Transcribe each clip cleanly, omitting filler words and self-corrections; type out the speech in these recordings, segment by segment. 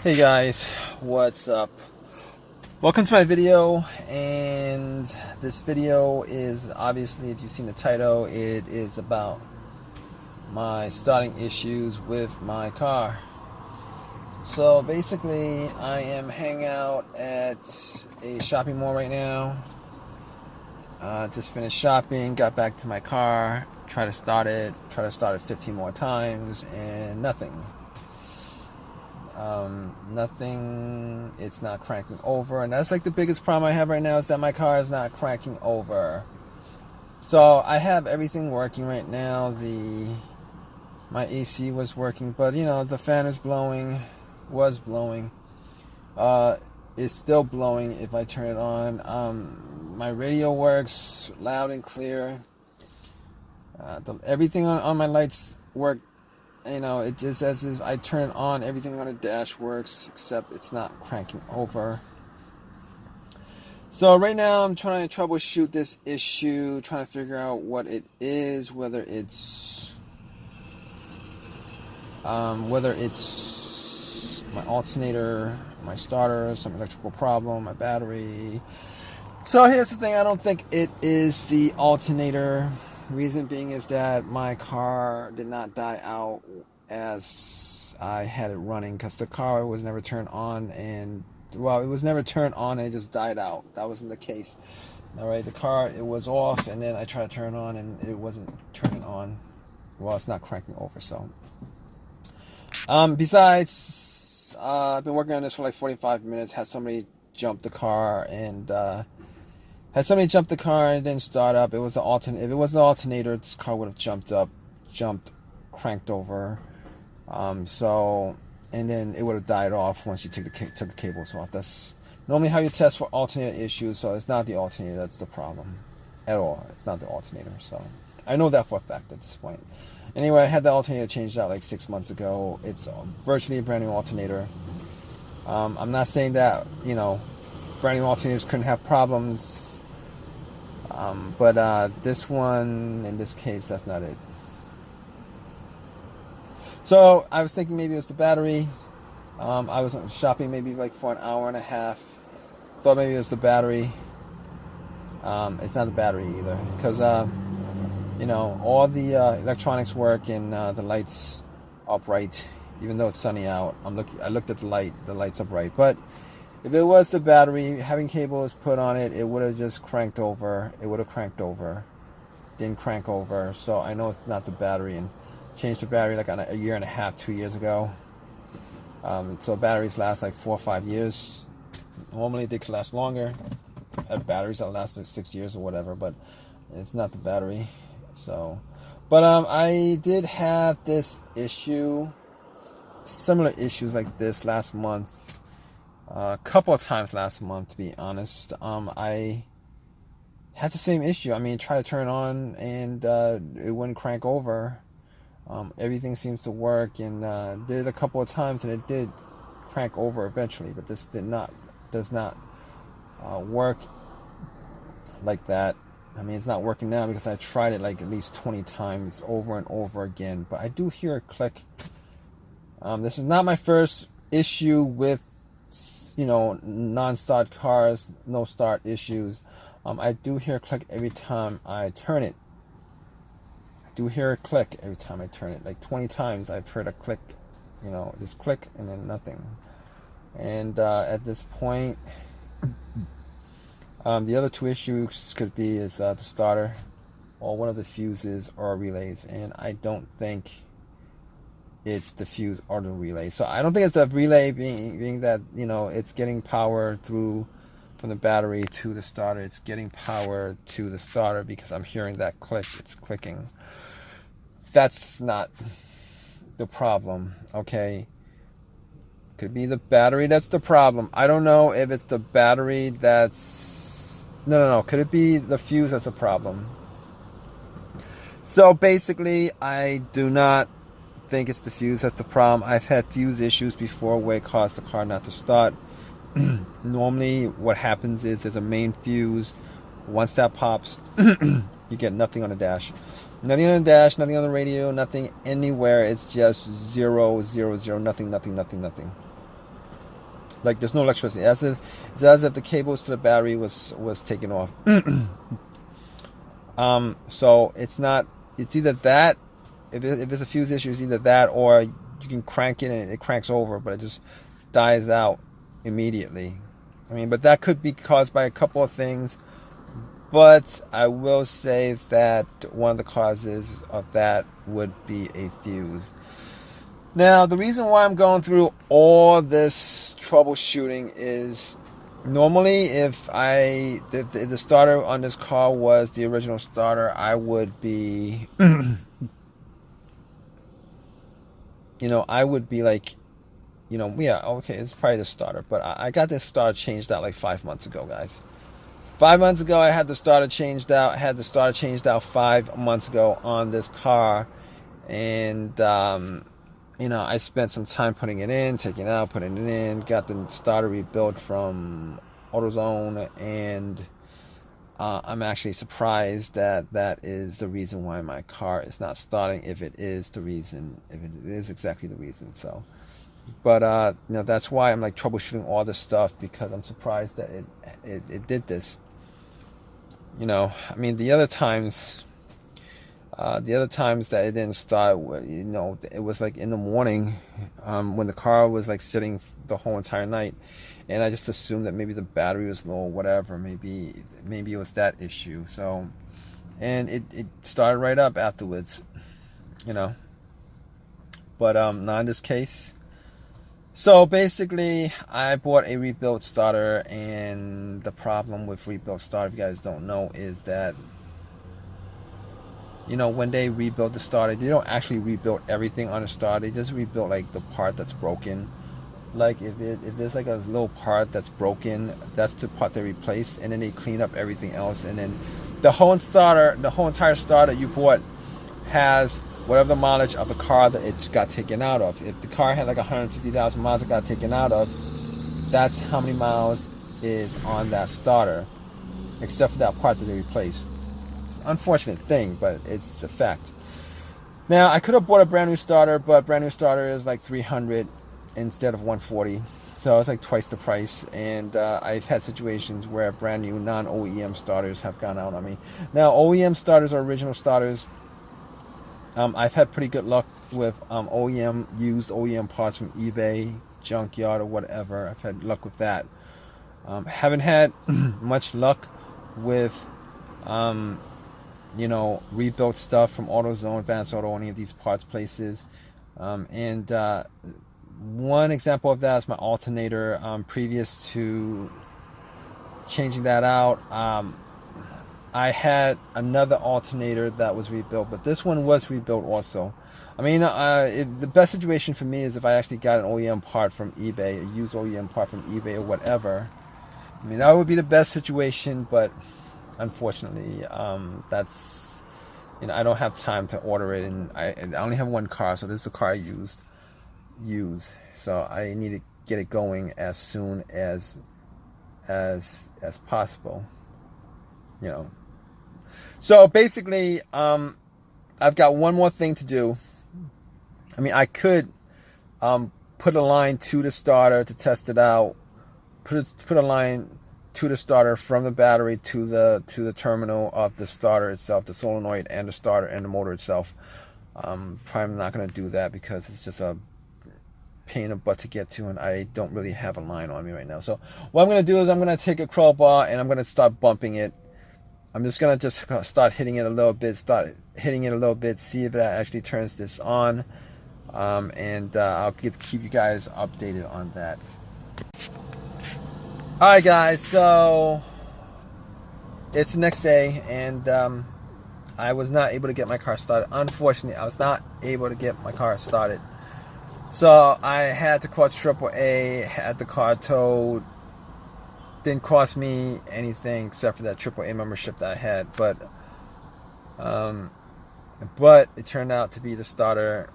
Hey guys, what's up? Welcome to my video, and this video is obviously, if you've seen the title, it is about my starting issues with my car. So basically, I am hanging out at a shopping mall right now. Just finished shopping, got back to my car, tried to start it 15 more times, and nothing. Nothing. It's not cranking over, and that's like the biggest problem I have right now, is that my car is not cranking over. So I have everything working right now. My AC was working, but the fan is was blowing. It's still blowing if I turn it on. My radio works loud and clear. Everything on my lights work. It just says if I turn it on, everything on the dash works, except it's not cranking over. So right now I'm trying to troubleshoot this issue, trying to figure out what it is, whether it's my alternator, my starter, some electrical problem, my battery. So here's the thing, I don't think it is the alternator. Reason being is that my car did not die out as I had it running, because the car was never turned on, and it was never turned on and it just died out. That wasn't the case. All right, the car, it was off, and then I tried to turn it on and it wasn't turning on. Well, it's not cranking over. So besides, I've been working on this for like 45 minutes. Had somebody jump the car and it didn't start up. It was the alternator. If it wasn't the alternator, this car would have jumped, cranked over. And then it would have died off once you took the cables off. That's normally how you test for alternator issues. So it's not the alternator that's the problem at all. It's not the alternator. So I know that for a fact at this point. Anyway, I had the alternator changed out like 6 months ago. It's virtually a brand new alternator. I'm not saying that brand new alternators couldn't have problems. But this one, in this case, that's not it. So I was thinking maybe it was the battery. I was shopping maybe like for an hour and a half. Thought maybe it was the battery. It's not the battery either, because all the electronics work and the lights are bright, even though it's sunny out. I looked at the light. The lights are bright, but if it was the battery, having cables put on it, it would have just cranked over. It would have cranked over. Didn't crank over. So I know it's not the battery, and changed the battery like a year and a half, 2 years ago. So batteries last like 4 or 5 years. Normally they could last longer. I have batteries that last like 6 years or whatever, but it's not the battery. So, but I did have this issue, similar issues like this last month. A couple of times last month, to be honest. I had the same issue. I mean, try to turn it on and it wouldn't crank over. Everything seems to work, and did it a couple of times and it did crank over eventually, but this does not work like that. I mean, it's not working now because I tried it like at least 20 times over and over again, but I do hear a click. This is not my first issue with non-start cars, no start issues. I do hear a click every time I turn it. I do hear a click every time I turn it. Like 20 times I've heard a click, just click and then nothing. And at this point, the other two issues could be is the starter, or one of the fuses or relays, and I don't think it's the fuse or the relay. So I don't think it's the relay being that it's getting power through from the battery to the starter. It's getting power to the starter because I'm hearing that click. It's clicking. That's not the problem. Okay, could be the battery that's the problem. I don't know if it's the battery that's no. Could it be the fuse that's the problem? So basically, I do not think it's the fuse that's the problem. I've had fuse issues before where it caused the car not to start. Normally what happens is there's a main fuse. Once that pops, you get nothing on the dash. Nothing on the dash, nothing on the radio, nothing anywhere. It's just 0, 0, 0, nothing, nothing, nothing, nothing. Like there's no electricity. It's as if the cables to the battery was taken off. So it's not. It's either that. If it's a fuse issue, it's either that, or you can crank it and it cranks over, but it just dies out immediately. I mean, but that could be caused by a couple of things. But I will say that one of the causes of that would be a fuse. Now, the reason why I'm going through all this troubleshooting is normally if the starter on this car was the original starter, I would be, I would be like, yeah, okay, it's probably the starter. But I got this starter changed out like 5 months ago, guys. 5 months ago, I had the starter changed out. 5 months ago on this car. And, I spent some time putting it in, taking it out, putting it in. Got the starter rebuilt from AutoZone. And I'm actually surprised that is the reason why my car is not starting. If it is exactly the reason. So, but, that's why I'm like troubleshooting all this stuff, because I'm surprised that it did this. I mean, the other times that it didn't start, it was like in the morning, when the car was like sitting the whole entire night, and I just assumed that maybe the battery was low or whatever. Maybe it was that issue. So, and it started right up afterwards, but not in this case. So basically, I bought a rebuilt starter, and the problem with rebuilt starter, if you guys don't know, is that, when they rebuild the starter, they don't actually rebuild everything on the starter. They just rebuild like the part that's broken. Like if there's like a little part that's broken, that's the part they replaced, and then they clean up everything else, and then the whole entire starter you bought has whatever the mileage of the car that it got taken out of. If the car had like 150,000 miles it got taken out of, that's how many miles is on that starter, except for that part that they replaced. It's an unfortunate thing, but it's a fact. Now, I could have bought a brand new starter, but brand new starter is like $300 instead of $140. So it's like twice the price. And I've had situations where brand new non-OEM starters have gone out on me. Now, OEM starters are original starters. I've had pretty good luck with used OEM parts from eBay, junkyard, or whatever. I've had luck with that. Haven't had much luck with, rebuilt stuff from AutoZone, Advanced Auto, any of these parts places. And one example of that is my alternator. Previous to changing that out, I had another alternator that was rebuilt, but this one was rebuilt also. I mean, the best situation for me is if I actually got an OEM part from eBay, a used OEM part from eBay or whatever. I mean, that would be the best situation, but unfortunately, that's, I don't have time to order it, and I only have one car, so this is the car I use. So I need to get it going as soon as possible. So basically, I've got one more thing to do. I mean, I could put a line to the starter to test it out. Put a line to the starter from the battery to the terminal of the starter itself, the solenoid and the starter and the motor itself. Probably not going to do that because it's just a pain in the butt to get to, and I don't really have a line on me right now. So what I'm going to do is I'm going to take a crowbar and I'm going to start bumping it. I'm just going to start hitting it a little bit, see if that actually turns this on. And I'll keep you guys updated on that. Alright guys, so it's the next day, and I was not able to get my car started. Unfortunately, I was not able to get my car started. So I had to call AAA, had the car towed. Didn't cost me anything except for that AAA membership that I had, but it turned out to be the starter.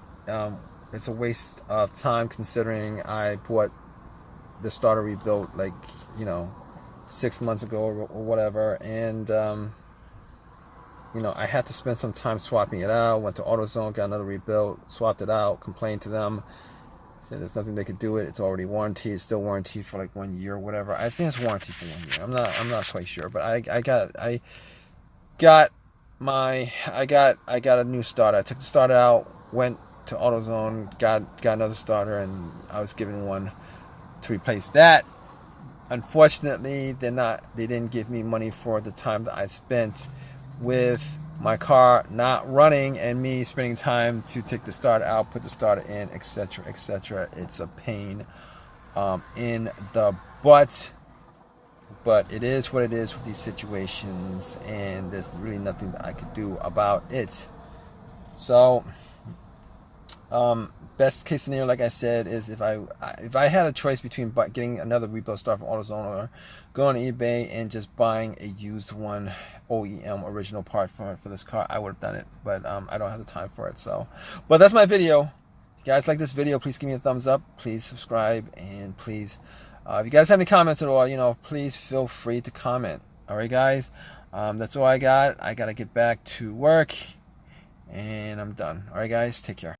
It's a waste of time considering I bought the starter rebuilt 6 months ago or whatever, and I had to spend some time swapping it out. Went to AutoZone, got another rebuilt, swapped it out, complained to them, Said there's nothing they could do it. It's already warranted. It's still warranted for like 1 year or whatever. I think it's warranted for 1 year. I'm not quite sure, but I got a new starter. I took the starter out, went to AutoZone, got another starter, and I was given one to replace that. Unfortunately, they didn't give me money for the time that I spent with my car not running and me spending time to take the starter out, put the starter in, etc., etc. It's a pain in the butt, but it is what it is with these situations, and there's really nothing that I could do about it. So best case scenario, like I said, is if I had a choice between getting another rebuild starter from AutoZone or going on eBay and just buying a used one, OEM original part for this car, I would have done it, but I don't have the time for it. So, but that's my video. If you guys like this video, please give me a thumbs up, please subscribe, and please if you guys have any comments at all, please feel free to comment. All right, guys, that's all I got. I gotta get back to work, and I'm done. All right, guys, take care.